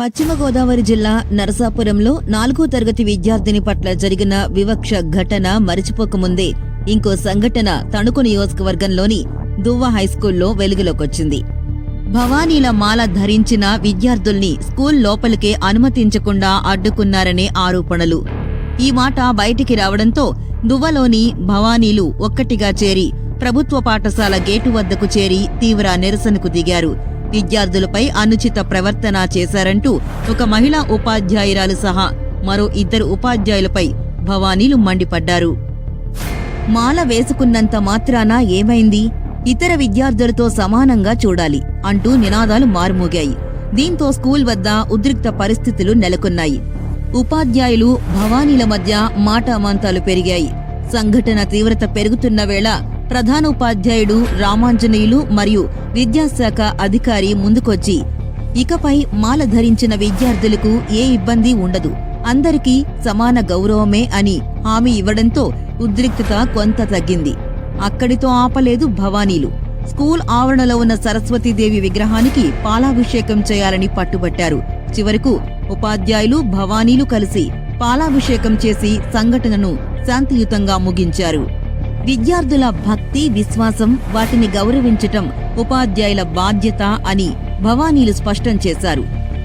పశ్చిమ గోదావరి జిల్లా నరసాపురంలో 4వ తరగతి విద్యార్థిని పట్ల జరిగిన వివక్ష ఘటన మరిచిపోకముందే ఇంకో సంఘటన తణుకు నియోజకవర్గంలోని దువ్వ హైస్కూల్లో వెలుగులోకొచ్చింది. భవానీల మాల ధరించిన విద్యార్థుల్ని స్కూల్ లోపలికే అనుమతించకుండా అడ్డుకున్నారనే ఆరోపణలు. ఈ మాట బయటికి రావడంతో దువ్వలోని భవానీలు ఒక్కటిగా చేరి ప్రభుత్వ పాఠశాల గేటు వద్దకు చేరి తీవ్ర నిరసనకు దిగారు. విద్యార్థులపై అనుచిత ప్రవర్తన చేశారంటూ ఒక మహిళా ఉపాధ్యాయురాలు సహా మరో 2 ఉపాధ్యాయులపై భవానీలు మండిపడ్డారు. మాల వేసుకున్నంత మాత్రాన ఏమైంది, ఇతర విద్యార్థులతో సమానంగా చూడాలి అంటూ నినాదాలు మారుమోగాయి. దీంతో స్కూల్ వద్ద ఉద్రిక్త పరిస్థితులు నెలకొన్నాయి. ఉపాధ్యాయులు భవానీల మధ్య మాటామాంతాలు పెరిగాయి. సంఘటన తీవ్రత పెరుగుతున్న వేళ ప్రధానోపాధ్యాయుడు రామాంజనేయులు మరియు విద్యాశాఖ అధికారి ముందుకొచ్చి ఇకపై మాల ధరించిన విద్యార్థులకు ఏ ఇబ్బంది ఉండదు, అందరికీ సమాన గౌరవమే అని హామీ ఇవ్వడంతో ఉద్రిక్తత కొంత తగ్గింది. అక్కడితో ఆపలేదు భవానీలు. స్కూల్ ఆవరణలో ఉన్న సరస్వతీదేవి విగ్రహానికి పాలాభిషేకం చేయాలని పట్టుబట్టారు. చివరకు ఉపాధ్యాయులు భవానీలు కలిసి పాలాభిషేకం చేసి సంఘటనను శాంతియుతంగా ముగించారు. విద్యార్థుల భక్తి, విశ్వాసం, వాటిని గౌరవించటం ఉపాధ్యాయుల బాధ్యత అని భవానీలు స్పష్టం చేశారు.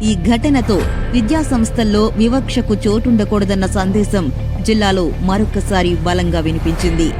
ఈ ఘటనతో విద్యాసంస్థల్లో వివక్షకు చోటుండకూడదన్న సందేశం జిల్లాలో మరొకసారి బలంగా వినిపించింది.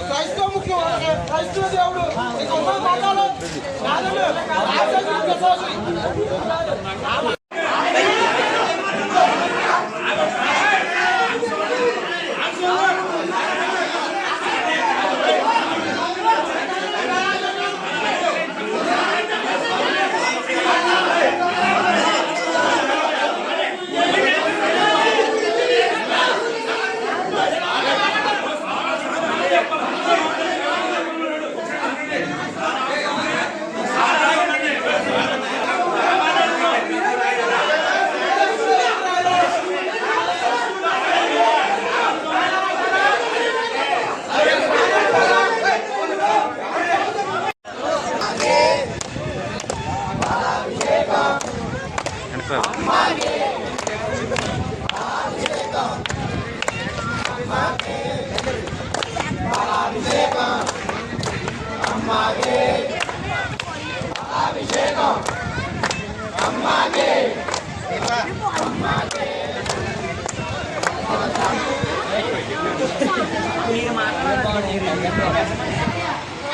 క్రైస్తవ ముఖ్యం, క్రైస్తవ దేవుడు మాట్లాడాలి.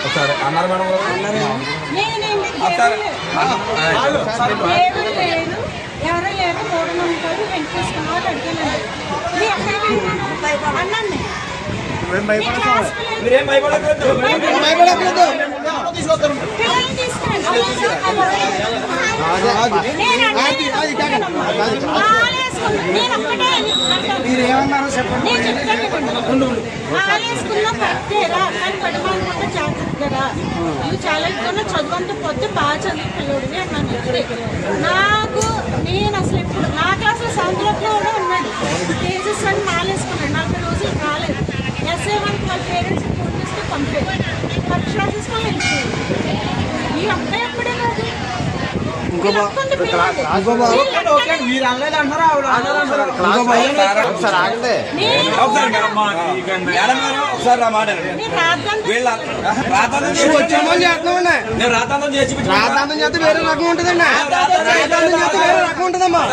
ఒకసారి అన్నారు మేడం ఎవరో లేరు 3 మంది వెంకటేశ్వర అడిగానండి. మీరేం భయపడకూడదు. మీరేమన్నారో చెప్పండి. చాలా ఇద్దరు చదువుకుంటూ పొద్దు బాగా చదివి పిల్లడివి అన్నాను. నాకు నేను అసలు ఇప్పుడు నా క్లాస్లో 7th లో కూడా ఉన్నాడు. తేజస్ అని మాలేసుకున్నాడు. 40 రోజులు రాలేదు. SA1 వాళ్ళ పేరెంట్స్ ఫోన్ చేస్తే పంపారు. పరీక్ష తీసుకొని వెళ్ళిపోయాడు. ఈ అబ్బాయి అప్పుడే కాదు రాతాంతం చేసి వేరే రకం ఉంటుందండి. వేరే రకం ఉంటుందమ్మా.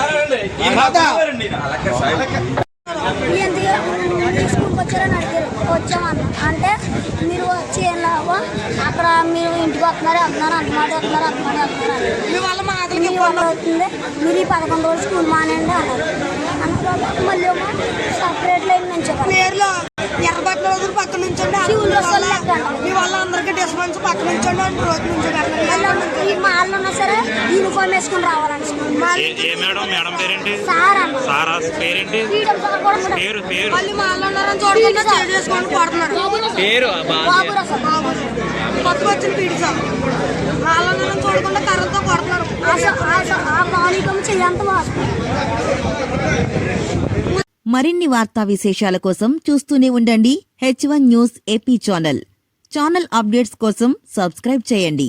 స్కూల్కి వచ్చారని అడిగారు. వచ్చామన్న అంటే మీరు వచ్చి ఏం లాభం, అక్కడ మీరు ఇంటికి వస్తున్నారు వెళ్తున్నారు అంతమాట వెళ్తున్నారు అంతమాట వెళ్తున్నారు మీ వల్ల మా ఆటలకి మీ వల్ల అవుతుంది మీరు ఈ 11 రోజులు స్కూల్ మానేయండి అన్నారు అన్న మళ్ళీ సపరేట్ లైన్ నుంచి పేర్లు ఎర్రబట్టల రోజులు పక్క నుంచండి మీ వల్ల అందరికి డిస్టర్బెన్స్ పక్క నుంచండి అని రోజు నుంచి ఈ మాల్లో ఉన్నా సరే యూనిఫామ్ వేసుకుని రావాలండి స్కూల్ మేడం పేరేంటి? సార్ అన్న సారా పేరేంటి? ఫ్రీడమ్ సార్ కూడా ఉన్నాడు. పేరు మళ్ళీ మాల్లో ఉన్నారని చూడకుండా చేసుకొని కొడుతున్నారు పేరు బాబురా సార్ కొత్తగా వచ్చిన పీడి సార్ మాల్లో ఉన్నారని చూడకుండా కర్రలతో కొడుతున్నారు ఆ బాలికం చెయ్యంత వాసు మరిన్ని వార్తా విశేషాల కోసం చూస్తూనే ఉండండి H1 news AP channel updates కోసం సబ్స్క్రైబ్ చేయండి.